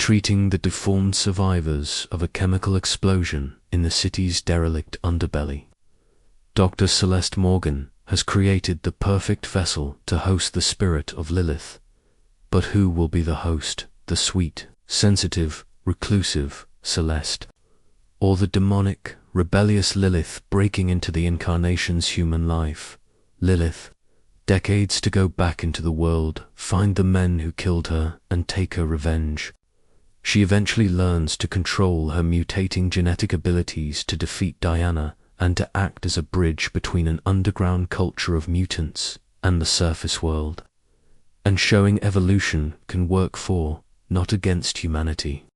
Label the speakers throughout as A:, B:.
A: treating the deformed survivors of a chemical explosion in the city's derelict underbelly. Dr. Celeste Morgan has created the perfect vessel to host the spirit of Lilith. But who will be the host, the sweet, sensitive, reclusive Celeste, or the demonic, rebellious Lilith breaking into the incarnation's human life? Lilith, decades to go back into the world, find the men who killed her, and take her revenge. She eventually learns to control her mutating genetic abilities to defeat Diana and to act as a bridge between an underground culture of mutants and the surface world. And showing evolution can work for, not against humanity.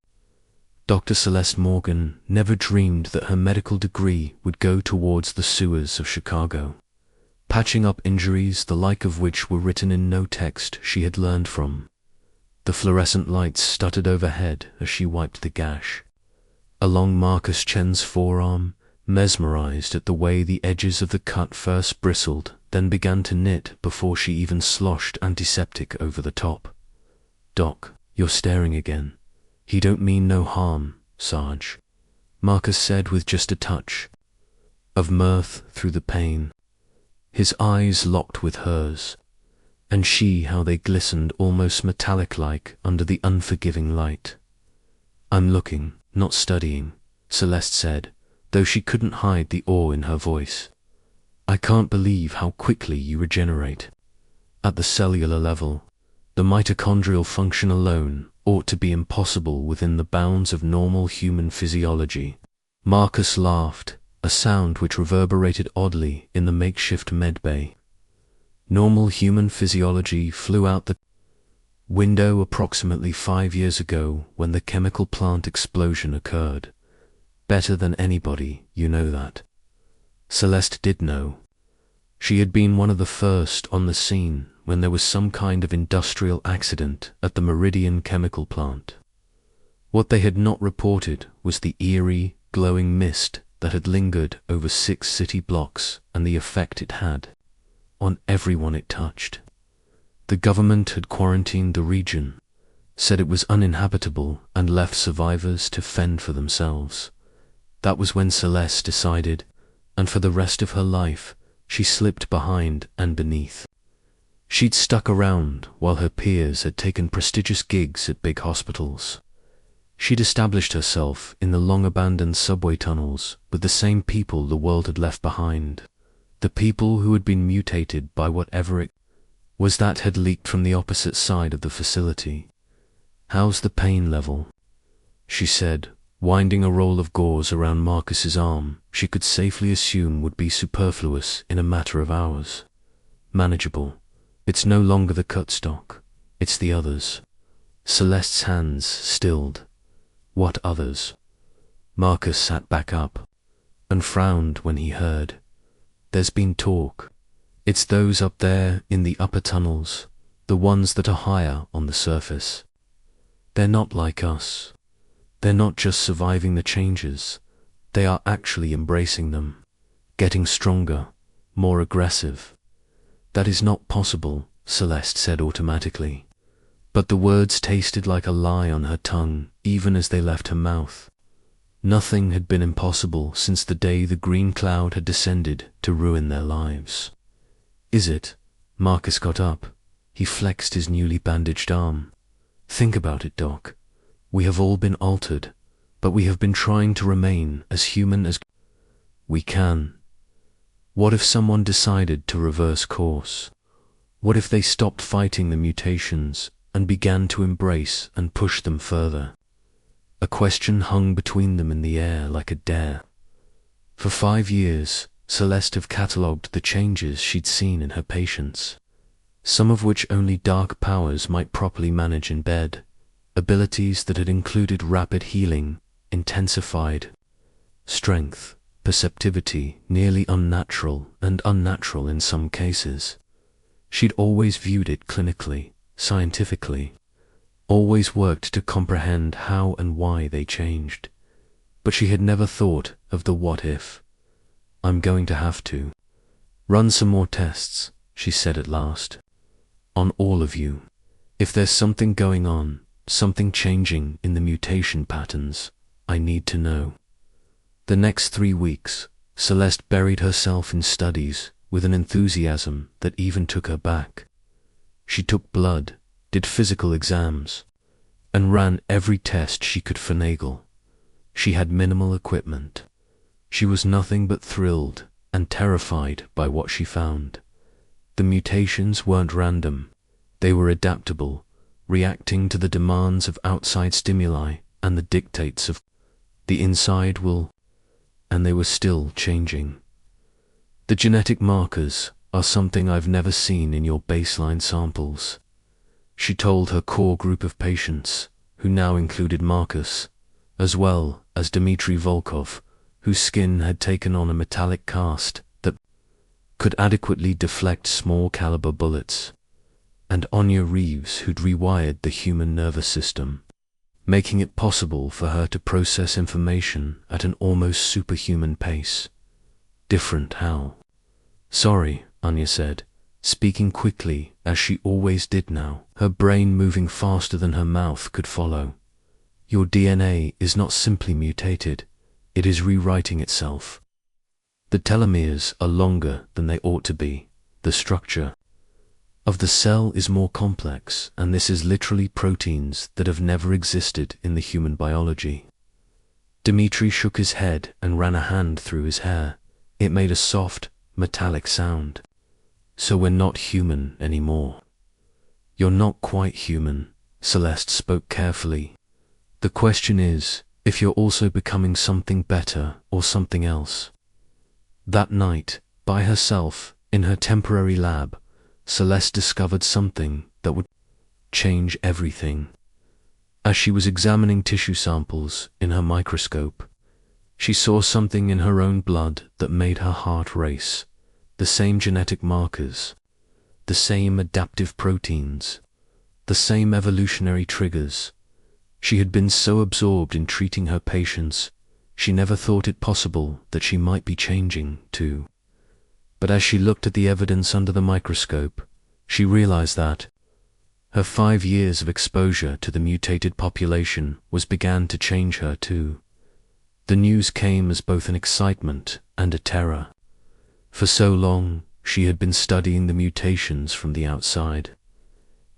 A: Dr. Celeste Morgan never dreamed that her medical degree would go towards the sewers of Chicago, patching up injuries the like of which were written in no text she had learned from. The fluorescent lights stuttered overhead as she wiped the gash. Along Marcus Chen's forearm, mesmerized at the way the edges of the cut first bristled, then began to knit before she even sloshed antiseptic over the top. "Doc, you're staring again. He don't mean no harm, Sarge," Marcus said with just a touch of mirth through the pain. His eyes locked with hers, and how they glistened almost metallic-like under the unforgiving light. "I'm looking, not studying," Celeste said, though she couldn't hide the awe in her voice. "I can't believe how quickly you regenerate. At the cellular level, the mitochondrial function alone ought to be impossible within the bounds of normal human physiology." Marcus laughed, a sound which reverberated oddly in the makeshift medbay. Normal human physiology flew out the window approximately 5 years ago when the chemical plant explosion occurred. Better than anybody, you know that. Celeste did know. She had been one of the first on the scene when there was some kind of industrial accident at the Meridian chemical plant. What they had not reported was the eerie, glowing mist that had lingered over 6 city blocks and the effect it had on everyone it touched. The government had quarantined the region, said it was uninhabitable, and left survivors to fend for themselves. That was when Celeste decided, and for the rest of her life, she slipped behind and beneath. She'd stuck around while her peers had taken prestigious gigs at big hospitals. She'd established herself in the long-abandoned subway tunnels with the same people the world had left behind. The people who had been mutated by whatever it was that had leaked from the opposite side of the facility. "How's the pain level?" she said, winding a roll of gauze around Marcus's arm she could safely assume would be superfluous in a matter of hours. "Manageable. It's no longer the cut stock. It's the others." Celeste's hands stilled. "What others?" Marcus sat back up and frowned when he heard. "There's been talk. It's those up there in the upper tunnels, the ones that are higher on the surface. They're not like us. They're not just surviving the changes. They are actually embracing them, getting stronger, more aggressive." "That is not possible," Celeste said automatically. But the words tasted like a lie on her tongue, even as they left her mouth. Nothing had been impossible since the day the green cloud had descended to ruin their lives. "Is it?" Marcus got up. He flexed his newly bandaged arm. "Think about it, Doc. We have all been altered, but we have been trying to remain as human as we can. What if someone decided to reverse course? What if they stopped fighting the mutations and began to embrace and push them further?" A question hung between them in the air like a dare. For 5 years, Celeste had catalogued the changes she'd seen in her patients, some of which only dark powers might properly manage in bed, abilities that had included rapid healing, intensified strength, perceptivity nearly unnatural and unnatural in some cases. She'd always viewed it clinically, scientifically, always worked to comprehend how and why they changed. But she had never thought of the what if. "I'm going to have to run some more tests," she said at last. "On all of you. If there's something going on, something changing in the mutation patterns. I need to know. The next 3 weeks, Celeste buried herself in studies with an enthusiasm that even took her back. She took blood, did physical exams, and ran every test she could finagle. She had minimal equipment. She was nothing but thrilled and terrified by what she found. The mutations weren't random. They were adaptable, reacting to the demands of outside stimuli and the dictates of the inside will, and they were still changing. The genetic markers are something I've never seen in your baseline samples, she told her core group of patients, who now included Marcus, as well as Dmitry Volkov, whose skin had taken on a metallic cast that could adequately deflect small caliber bullets, and Anya Reeves, who'd rewired the human nervous system, making it possible for her to process information at an almost superhuman pace. Different how? Sorry, Anya said, speaking quickly as she always did now, her brain moving faster than her mouth could follow. Your DNA is not simply mutated, it is rewriting itself. The telomeres are longer than they ought to be. The structure of the cell is more complex, and this is literally proteins that have never existed in the human biology. Dmitry shook his head and ran a hand through his hair. It made a soft, metallic sound. So we're not human anymore. You're not quite human, Celeste spoke carefully. The question is, if you're also becoming something better or something else. That night, by herself, in her temporary lab, Celeste discovered something that would change everything. As she was examining tissue samples in her microscope, she saw something in her own blood that made her heart race. The same genetic markers, the same adaptive proteins, the same evolutionary triggers. She had been so absorbed in treating her patients, she never thought it possible that she might be changing too. But as she looked at the evidence under the microscope, she realized that her 5 years of exposure to the mutated population began to change her too. The news came as both an excitement and a terror. For so long, she had been studying the mutations from the outside.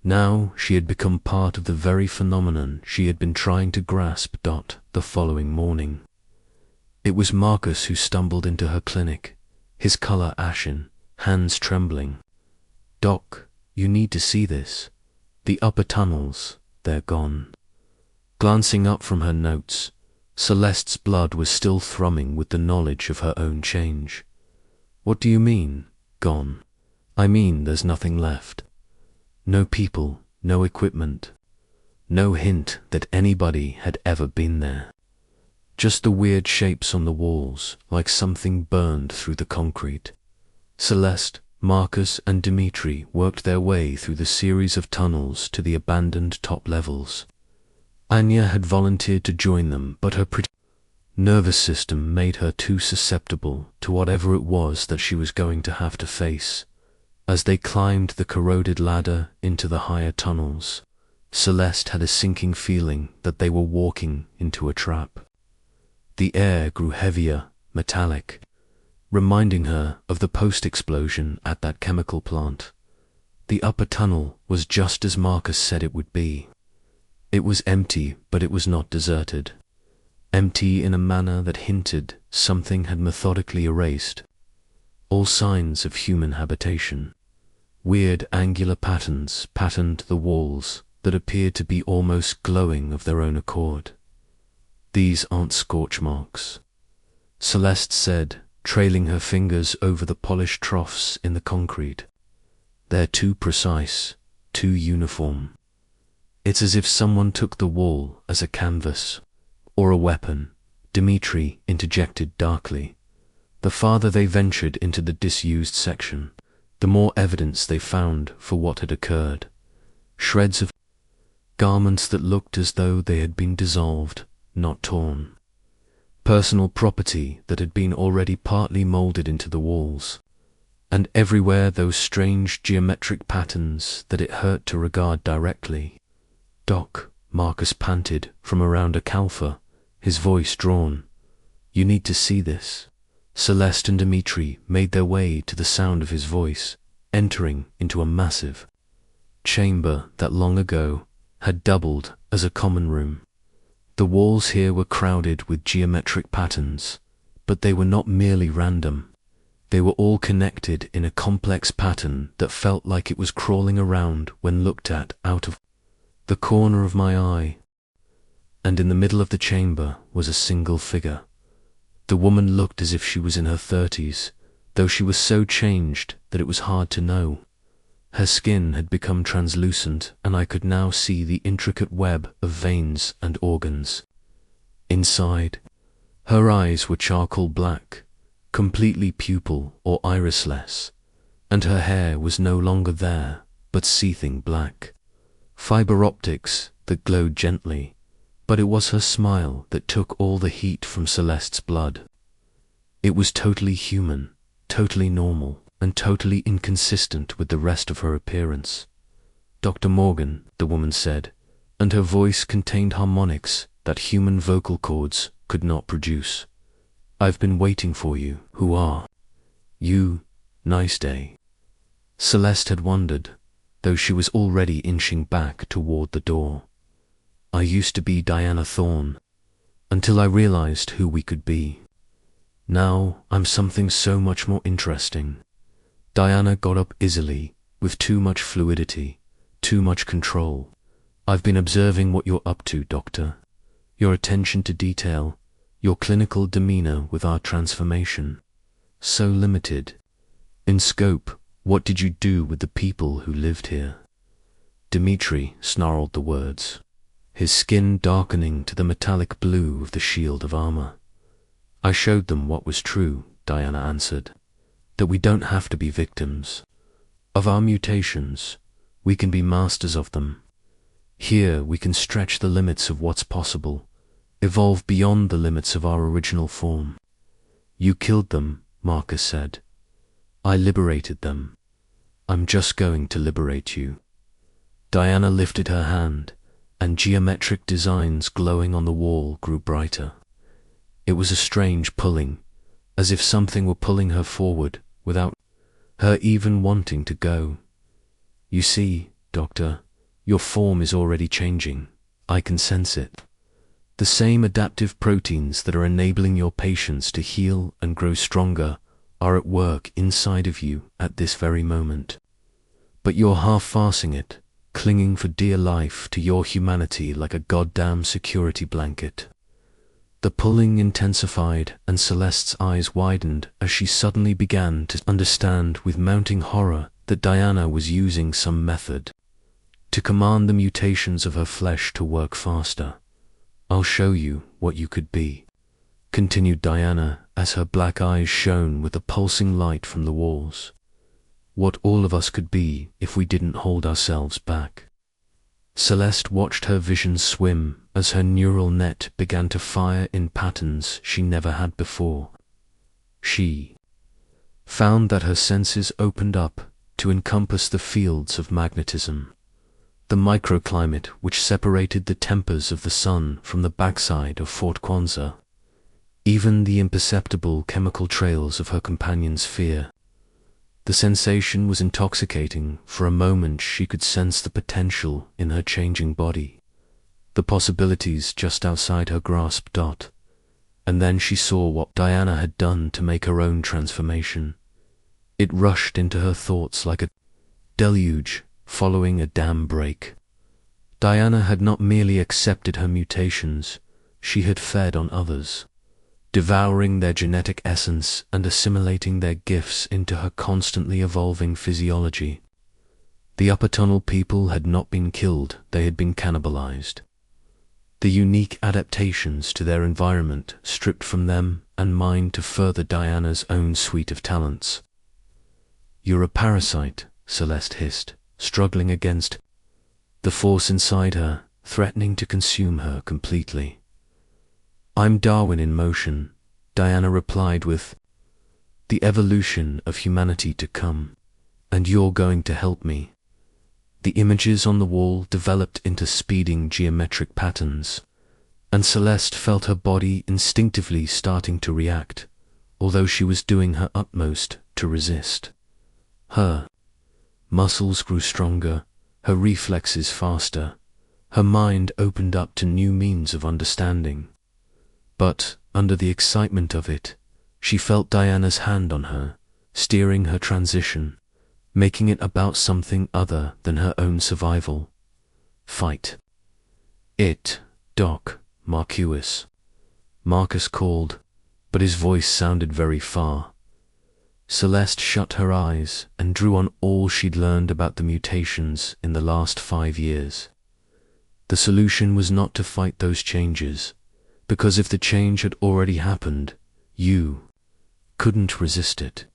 A: Now she had become part of the very phenomenon she had been trying to grasp. The following morning, it was Marcus who stumbled into her clinic, his color ashen, hands trembling. Doc, you need to see this. The upper tunnels, they're gone. Glancing up from her notes, Celeste's blood was still thrumming with the knowledge of her own change. What do you mean, gone? I mean there's nothing left. No people, no equipment, no hint that anybody had ever been there. Just the weird shapes on the walls, like something burned through the concrete. Celeste, Marcus, and Dmitry worked their way through the series of tunnels to the abandoned top levels. Anya had volunteered to join them, but her nervous system made her too susceptible to whatever it was that she was going to have to face. As they climbed the corroded ladder into the higher tunnels, Celeste had a sinking feeling that they were walking into a trap. The air grew heavier, metallic, reminding her of the post-explosion at that chemical plant. The upper tunnel was just as Marcus said it would be. It was empty, but it was not deserted. Empty in a manner that hinted something had methodically erased all signs of human habitation. Weird angular patterns patterned the walls that appeared to be almost glowing of their own accord. These aren't scorch marks, Celeste said, trailing her fingers over the polished troughs in the concrete. They're too precise, too uniform. It's as if someone took the wall as a canvas or a weapon, Dmitry interjected darkly. The farther they ventured into the disused section, the more evidence they found for what had occurred. Shreds of garments that looked as though they had been dissolved, not torn. Personal property that had been already partly molded into the walls. And everywhere those strange geometric patterns that it hurt to regard directly. Doc, Marcus panted from around a calfa, his voice drawn. "You need to see this." Celeste and Dimitri made their way to the sound of his voice, entering into a massive chamber that long ago had doubled as a common room. The walls here were crowded with geometric patterns, but they were not merely random. They were all connected in a complex pattern that felt like it was crawling around when looked at out of the corner of my eye. And in the middle of the chamber was a single figure. The woman looked as if she was in her 30s, though she was so changed that it was hard to know. Her skin had become translucent, and I could now see the intricate web of veins and organs. Inside, her eyes were charcoal black, completely pupil or irisless, and her hair was no longer there, but seething black. Fiber optics that glowed gently, but it was her smile that took all the heat from Celeste's blood. It was totally human, totally normal, and totally inconsistent with the rest of her appearance. "Dr. Morgan," the woman said, and her voice contained harmonics that human vocal cords could not produce. "I've been waiting for you. Who are you? Nice day." Celeste had wondered, though she was already inching back toward the door. "I used to be Diana Thorne, until I realized who we could be. Now I'm something so much more interesting." Diana got up easily, with too much fluidity, too much control. "I've been observing what you're up to, Doctor. Your attention to detail, your clinical demeanor with our transformation. So limited in scope. What did you do with the people who lived here?" Dimitri snarled the words, his skin darkening to the metallic blue of the shield of armor. "I showed them what was true," Diana answered, "that we don't have to be victims of our mutations. We can be masters of them. Here we can stretch the limits of what's possible, evolve beyond the limits of our original form." "You killed them," Marcus said. "I liberated them. I'm just going to liberate you." Diana lifted her hand, and geometric designs glowing on the wall grew brighter. It was a strange pulling, as if something were pulling her forward without her even wanting to go. "You see, Doctor, your form is already changing. I can sense it. The same adaptive proteins that are enabling your patients to heal and grow stronger are at work inside of you at this very moment. But you're half-farsing it, clinging for dear life to your humanity like a goddamn security blanket." The pulling intensified, and Celeste's eyes widened as she suddenly began to understand with mounting horror that Diana was using some method to command the mutations of her flesh to work faster. "I'll show you what you could be," continued Diana as her black eyes shone with the pulsing light from the walls. "What all of us could be if we didn't hold ourselves back." Celeste watched her vision swim as her neural net began to fire in patterns she never had before. She found that her senses opened up to encompass the fields of magnetism, the microclimate which separated the tempers of the sun from the backside of Fort Kwanzaa, even the imperceptible chemical trails of her companion's fear. The sensation was intoxicating. For a moment she could sense the potential in her changing body, the possibilities just outside her grasp. And then she saw what Diana had done to make her own transformation. It rushed into her thoughts like a deluge following a dam break. Diana had not merely accepted her mutations, she had fed on others, devouring their genetic essence and assimilating their gifts into her constantly evolving physiology. The upper tunnel people had not been killed, they had been cannibalized. The unique adaptations to their environment stripped from them and mined to further Diana's own suite of talents. "You're a parasite," Celeste hissed, struggling against the force inside her, threatening to consume her completely. "I'm Darwin in motion," Diana replied with the evolution of humanity to come, "and you're going to help me." The images on the wall developed into speeding geometric patterns, and Celeste felt her body instinctively starting to react, although she was doing her utmost to resist. Her muscles grew stronger, her reflexes faster, her mind opened up to new means of understanding. But, under the excitement of it, she felt Diana's hand on her, steering her transition, making it about something other than her own survival. Fight. It, Doc, Marcus called, but his voice sounded very far. Celeste shut her eyes and drew on all she'd learned about the mutations in the last 5 years. The solution was not to fight those changes, because if the change had already happened, you couldn't resist it.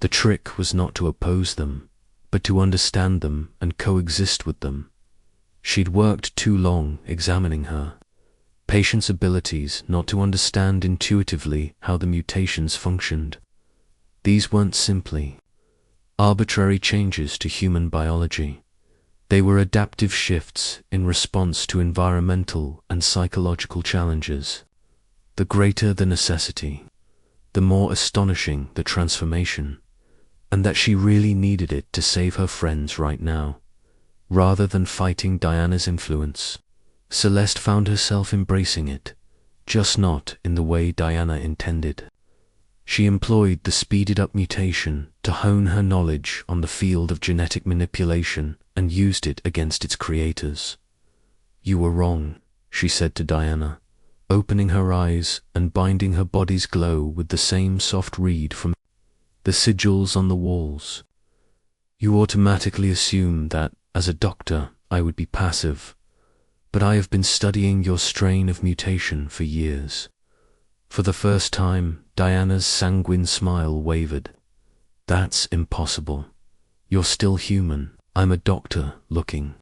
A: The trick was not to oppose them, but to understand them and coexist with them. She'd worked too long examining her, patient's abilities not to understand intuitively how the mutations functioned. These weren't simply arbitrary changes to human biology. They were adaptive shifts in response to environmental and psychological challenges. The greater the necessity, the more astonishing the transformation, and that she really needed it to save her friends right now. Rather than fighting Diana's influence, Celeste found herself embracing it, just not in the way Diana intended. She employed the speeded-up mutation to hone her knowledge on the field of genetic manipulation and used it against its creators. "You were wrong," she said to Diana, opening her eyes and binding her body's glow with the same soft reed from the sigils on the walls. "You automatically assume that, as a doctor, I would be passive, but I have been studying your strain of mutation for years." For the first time, Diana's sanguine smile wavered. "That's impossible. You're still human. I'm a doctor looking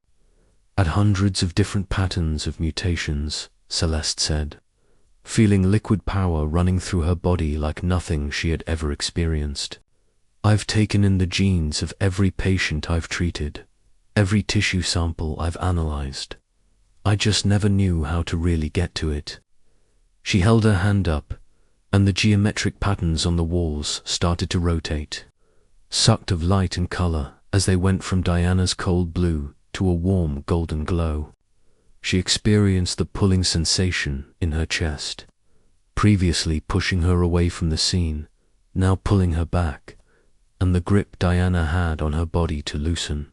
A: at hundreds of different patterns of mutations," Celeste said, feeling liquid power running through her body like nothing she had ever experienced. "I've taken in the genes of every patient I've treated, every tissue sample I've analyzed. I just never knew how to really get to it." She held her hand up, and the geometric patterns on the walls started to rotate, sucked of light and color as they went from Diana's cold blue to a warm golden glow. She experienced the pulling sensation in her chest, previously pushing her away from the scene, now pulling her back, and the grip Diana had on her body to loosen.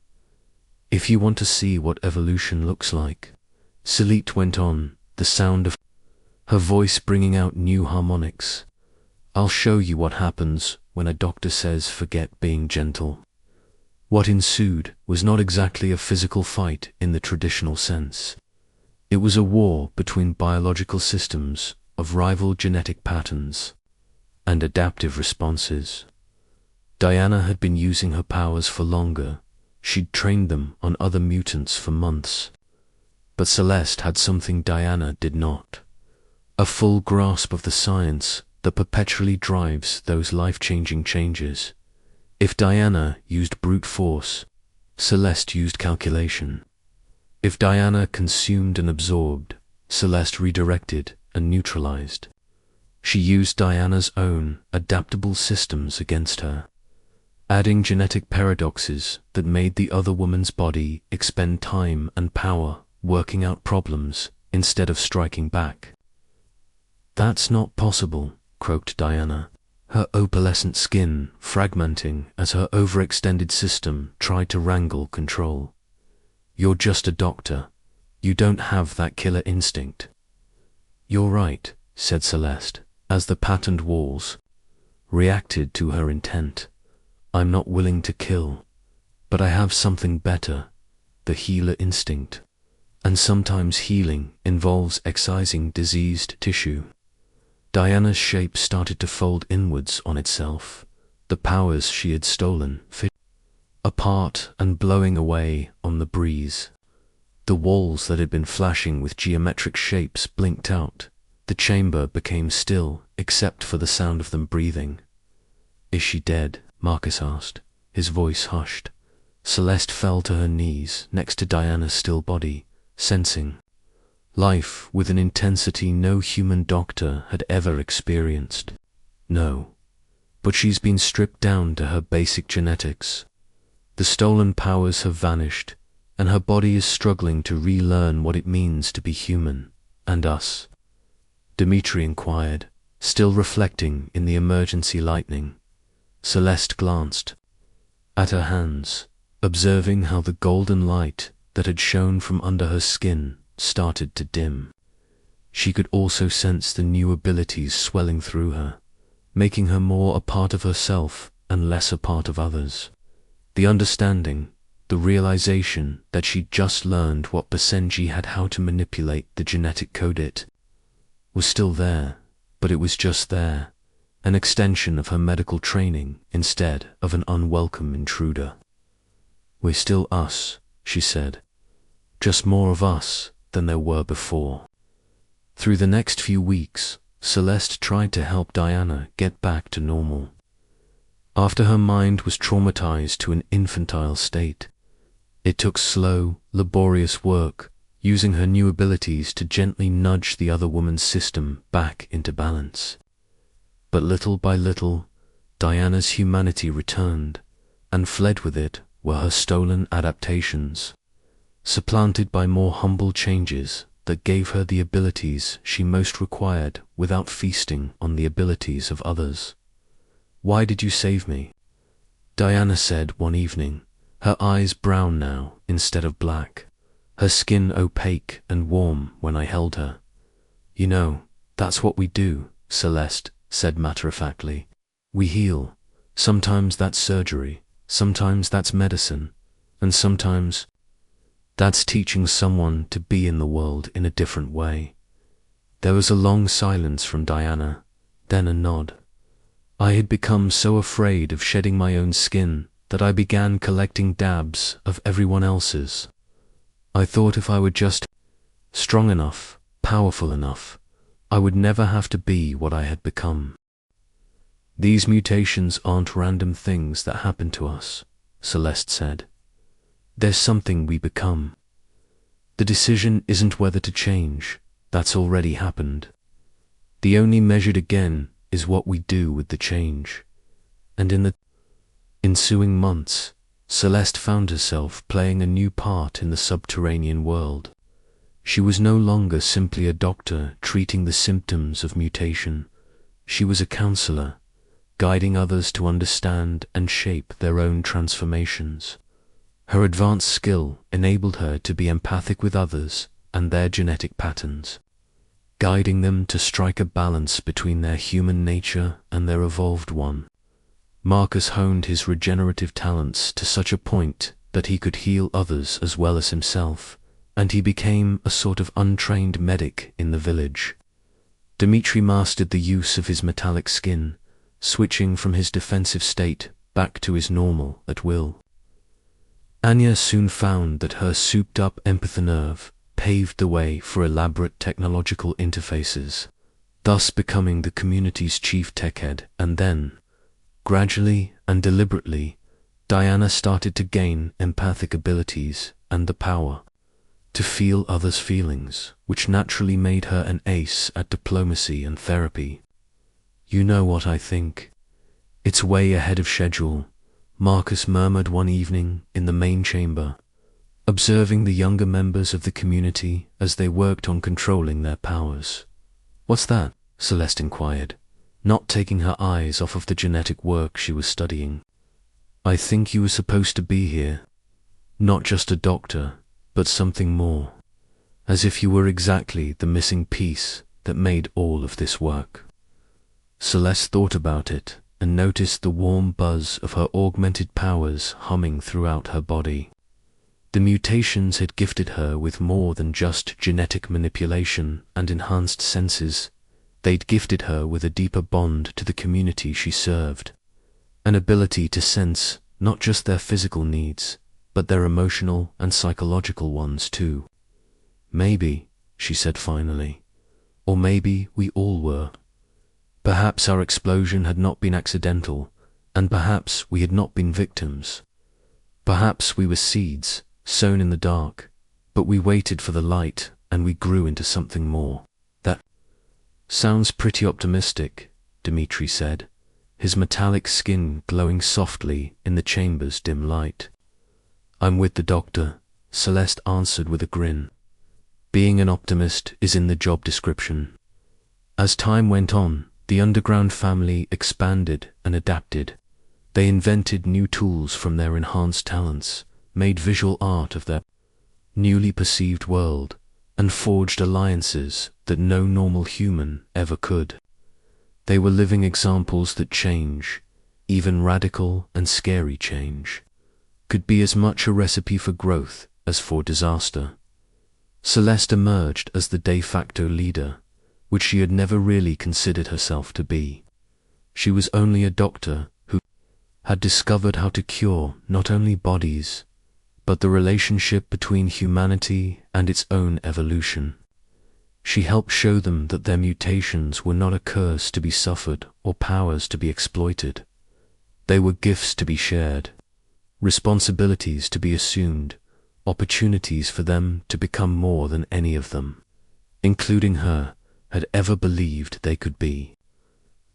A: "If you want to see what evolution looks like," Celeste went on, the sound of her voice bringing out new harmonics, "I'll show you what happens when a doctor says forget being gentle." What ensued was not exactly a physical fight in the traditional sense. It was a war between biological systems of rival genetic patterns and adaptive responses. Diana had been using her powers for longer. She'd trained them on other mutants for months. But Celeste had something Diana did not: a full grasp of the science that perpetually drives those life-changing changes. If Diana used brute force, Celeste used calculation. If Diana consumed and absorbed, Celeste redirected and neutralized. She used Diana's own adaptable systems against her, adding genetic paradoxes that made the other woman's body expend time and power working out problems instead of striking back. "That's not possible," croaked Diana, her opalescent skin fragmenting as her overextended system tried to wrangle control. "You're just a doctor. You don't have that killer instinct." "You're right," said Celeste, as the patterned walls reacted to her intent. "I'm not willing to kill, but I have something better, the healer instinct. And sometimes healing involves excising diseased tissue." Diana's shape started to fold inwards on itself, the powers she had stolen fit apart and blowing away on the breeze. The walls that had been flashing with geometric shapes blinked out. The chamber became still except for the sound of them breathing. "Is she dead?" Marcus asked, his voice hushed. Celeste fell to her knees next to Diana's still body, sensing life with an intensity no human doctor had ever experienced. No, but she's been stripped down to her basic genetics. The stolen powers have vanished, and her body is struggling to relearn what it means to be human, and us. Dimitri inquired, still reflecting in the emergency lightning. Celeste glanced at her hands, observing how the golden light that had shone from under her skin started to dim. She could also sense the new abilities swelling through her, making her more a part of herself and less a part of others. The understanding, the realization that she'd just learned what Basenji had how to manipulate the genetic codit, was still there, but it was just there, an extension of her medical training instead of an unwelcome intruder. "We're still us," she said, "just more of us than there were before." Through the next few weeks, Celeste tried to help Diana get back to normal. After her mind was traumatized to an infantile state, it took slow, laborious work, using her new abilities to gently nudge the other woman's system back into balance. But little by little, Diana's humanity returned, and fled with it were her stolen adaptations, supplanted by more humble changes that gave her the abilities she most required without feasting on the abilities of others. "Why did you save me?" Diana said one evening, her eyes brown now instead of black, her skin opaque and warm when I held her. "You know, that's what we do," Celeste said matter-of-factly. "We heal. Sometimes that's surgery, sometimes that's medicine, and sometimes that's teaching someone to be in the world in a different way." There was a long silence from Diana, then a nod. "I had become so afraid of shedding my own skin that I began collecting dabs of everyone else's. I thought if I were just strong enough, powerful enough, I would never have to be what I had become." "These mutations aren't random things that happen to us," Celeste said. "There's something we become. The decision isn't whether to change, that's already happened. The only measured again is what we do with the change." And in the ensuing months, Celeste found herself playing a new part in the subterranean world. She was no longer simply a doctor treating the symptoms of mutation. She was a counselor, guiding others to understand and shape their own transformations. Her advanced skill enabled her to be empathic with others and their genetic patterns, guiding them to strike a balance between their human nature and their evolved one. Marcus honed his regenerative talents to such a point that he could heal others as well as himself, and he became a sort of untrained medic in the village. Dimitri mastered the use of his metallic skin, switching from his defensive state back to his normal at will. Anya soon found that her souped-up empath-nerve paved the way for elaborate technological interfaces, thus becoming the community's chief tech head, and then, gradually and deliberately, Diana started to gain empathic abilities and the power to feel others' feelings, which naturally made her an ace at diplomacy and therapy. "You know what I think. It's way ahead of schedule," Marcus murmured one evening in the main chamber, observing the younger members of the community as they worked on controlling their powers. "What's that?" Celeste inquired, not taking her eyes off of the genetic work she was studying. "I think you were supposed to be here. Not just a doctor, but something more. As if you were exactly the missing piece that made all of this work." Celeste thought about it and noticed the warm buzz of her augmented powers humming throughout her body. The mutations had gifted her with more than just genetic manipulation and enhanced senses. They'd gifted her with a deeper bond to the community she served, an ability to sense not just their physical needs, but their emotional and psychological ones too. "Maybe," she said finally, "or maybe we all were. Perhaps our explosion had not been accidental, and perhaps we had not been victims. Perhaps we were seeds, sown in the dark, but we waited for the light and we grew into something more. That sounds pretty optimistic, Dmitri said, his metallic skin glowing softly in the chamber's dim light. I'm with the doctor, Celeste answered with a grin. Being an optimist is in the job description. As time went on, the underground family expanded and adapted. They invented new tools from their enhanced talents, made visual art of their newly perceived world, and forged alliances that no normal human ever could. They were living examples that change, even radical and scary change, could be as much a recipe for growth as for disaster. Celeste emerged as the de facto leader, which she had never really considered herself to be. She was only a doctor who had discovered how to cure not only bodies, but the relationship between humanity and its own evolution. She helped show them that their mutations were not a curse to be suffered or powers to be exploited. They were gifts to be shared, responsibilities to be assumed, opportunities for them to become more than any of them, including her, had ever believed they could be.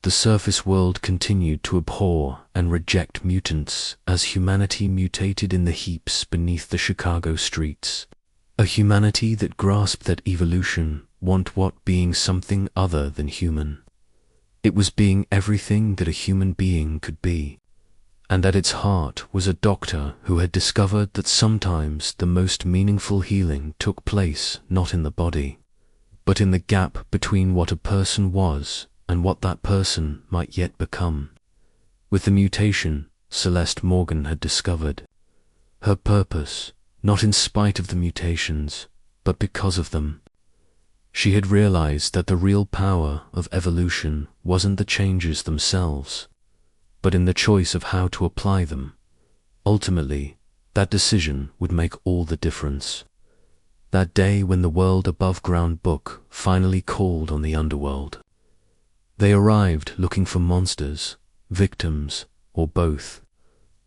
A: The surface world continued to abhor and reject mutants as humanity mutated in the heaps beneath the Chicago streets. A humanity that grasped that evolution want what being something other than human. It was being everything that a human being could be. And at its heart was a doctor who had discovered that sometimes the most meaningful healing took place not in the body, but in the gap between what a person was and what that person might yet become. With the mutation, Celeste Morgan had discovered her purpose, not in spite of the mutations, but because of them. She had realized that the real power of evolution wasn't the changes themselves, but in the choice of how to apply them. Ultimately, that decision would make all the difference. That day when the World Above Ground book finally called on the underworld. They arrived looking for monsters, victims, or both,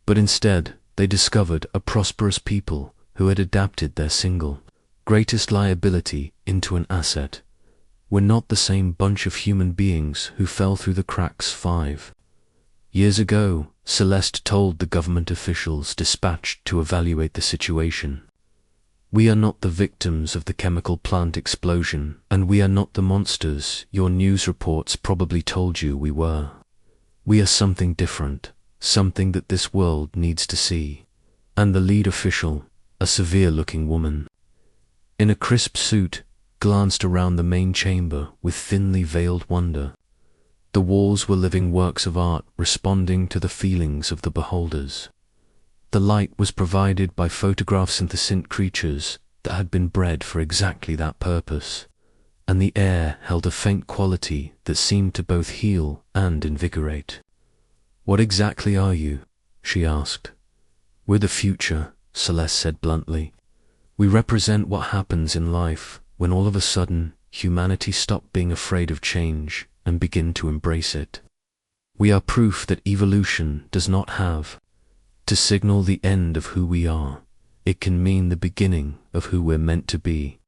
A: but instead they discovered a prosperous people who had adapted their single greatest liability into an asset. We're not the same bunch of human beings who fell through the cracks 5 years ago, Celeste told the government officials dispatched to evaluate the situation. We are not the victims of the chemical plant explosion, and we are not the monsters your news reports probably told you we were. We are something different, something that this world needs to see. And the lead official, a severe-looking woman, in a crisp suit, glanced around the main chamber with thinly veiled wonder. The walls were living works of art responding to the feelings of the beholders. The light was provided by photograph-synthesint creatures that had been bred for exactly that purpose, and the air held a faint quality that seemed to both heal and invigorate. "What exactly are you?" she asked. "We're the future," Celeste said bluntly. "We represent what happens in life when all of a sudden humanity stops being afraid of change and begin to embrace it. We are proof that evolution does not have to signal the end of who we are. It can mean the beginning of who we're meant to be."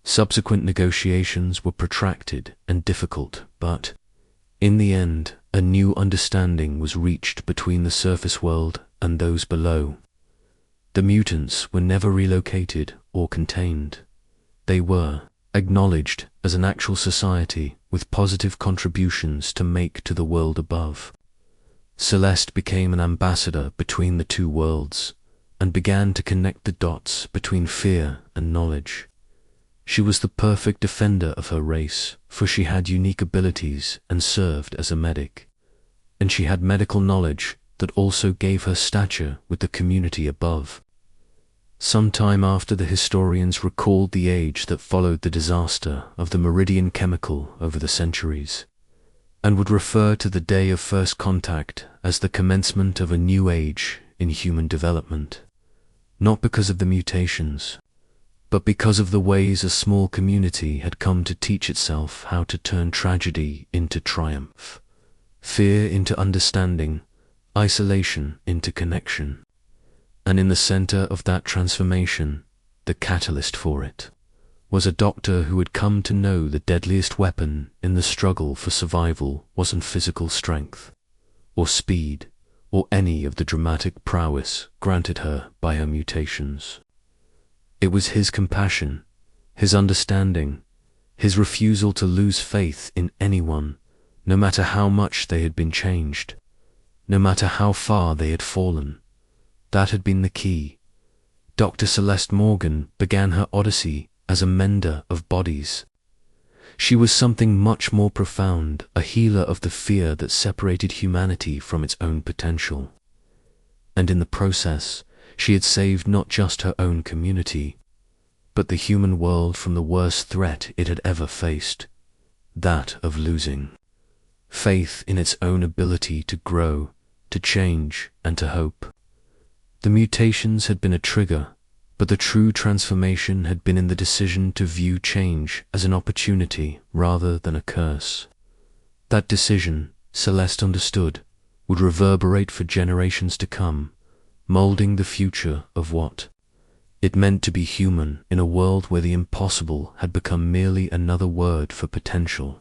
A: Subsequent negotiations were protracted and difficult, but in the end, a new understanding was reached between the surface world and those below. The mutants were never relocated or contained. They were acknowledged as an actual society with positive contributions to make to the world above. Celeste became an ambassador between the two worlds and began to connect the dots between fear and knowledge. She was the perfect defender of her race, for she had unique abilities and served as a medic, and she had medical knowledge that also gave her stature with the community above. Sometime after, the historians recalled the age that followed the disaster of the Meridian chemical over the centuries, and would refer to the day of first contact as the commencement of a new age in human development, not because of the mutations, but because of the ways a small community had come to teach itself how to turn tragedy into triumph, fear into understanding, isolation into connection. And in the center of that transformation, the catalyst for it, was a doctor who had come to know the deadliest weapon in the struggle for survival wasn't physical strength, or speed, or any of the dramatic prowess granted her by her mutations. It was his compassion, his understanding, his refusal to lose faith in anyone, no matter how much they had been changed, no matter how far they had fallen. That had been the key. Dr. Celeste Morgan began her odyssey as a mender of bodies. She was something much more profound, a healer of the fear that separated humanity from its own potential. And in the process, she had saved not just her own community, but the human world from the worst threat it had ever faced, that of losing faith in its own ability to grow, to change, and to hope. The mutations had been a trigger, but the true transformation had been in the decision to view change as an opportunity rather than a curse. That decision, Celeste understood, would reverberate for generations to come, molding the future of what it meant to be human in a world where the impossible had become merely another word for potential.